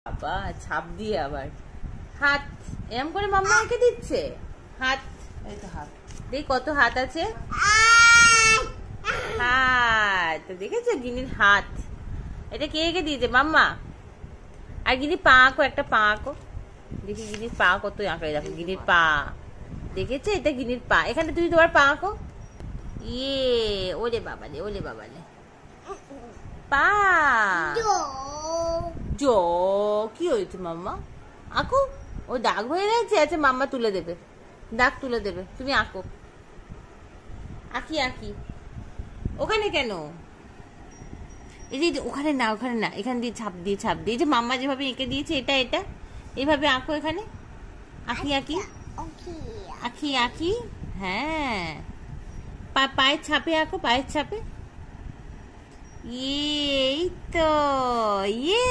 বাবা ছাপ দিয়ে আবার হাত এরম করে মাম্মা এঁকে দিচ্ছে। হাত, এই তো হাত দেখ কত হাত আছে। হাত দেখেছো গিনির হাত, এটা কে এঁকে দিয়েছে মাম্মা? আর গিনির পা আঁকো, একটা পা আঁকো দেখি গিনির পা কত আঁকা। দেখো গিনির পা, দেখেছো এটা গিনির পা। এখানে তুমি তোমার পা আঁকো। ইয়ে ওরে বাবালে, ওরে বাবালে পা জো কি হয়েছে মাম্মা? আঁকো, ও দাগ হয়ে গেছে। আচ্ছা মাম্মা তুলে দেবে, দাগ তুলে দেবে, তুমি আঁকো। আঁকি আঁকি। ওখানে কেন? এই যে ওখানে না, ওখানে না, এখান দিয়ে ছাপ দিয়ে, ছাপ দিয়ে যে মাম্মা যেভাবে এঁকে দিয়েছে এটা এটা এইভাবে আঁকো। এখানে আঁকি আঁকি আঁকি আঁকি। হ্যাঁ পায়ের ছাপে আঁকো, পায়ের ছাপে। এই তো ইয়ে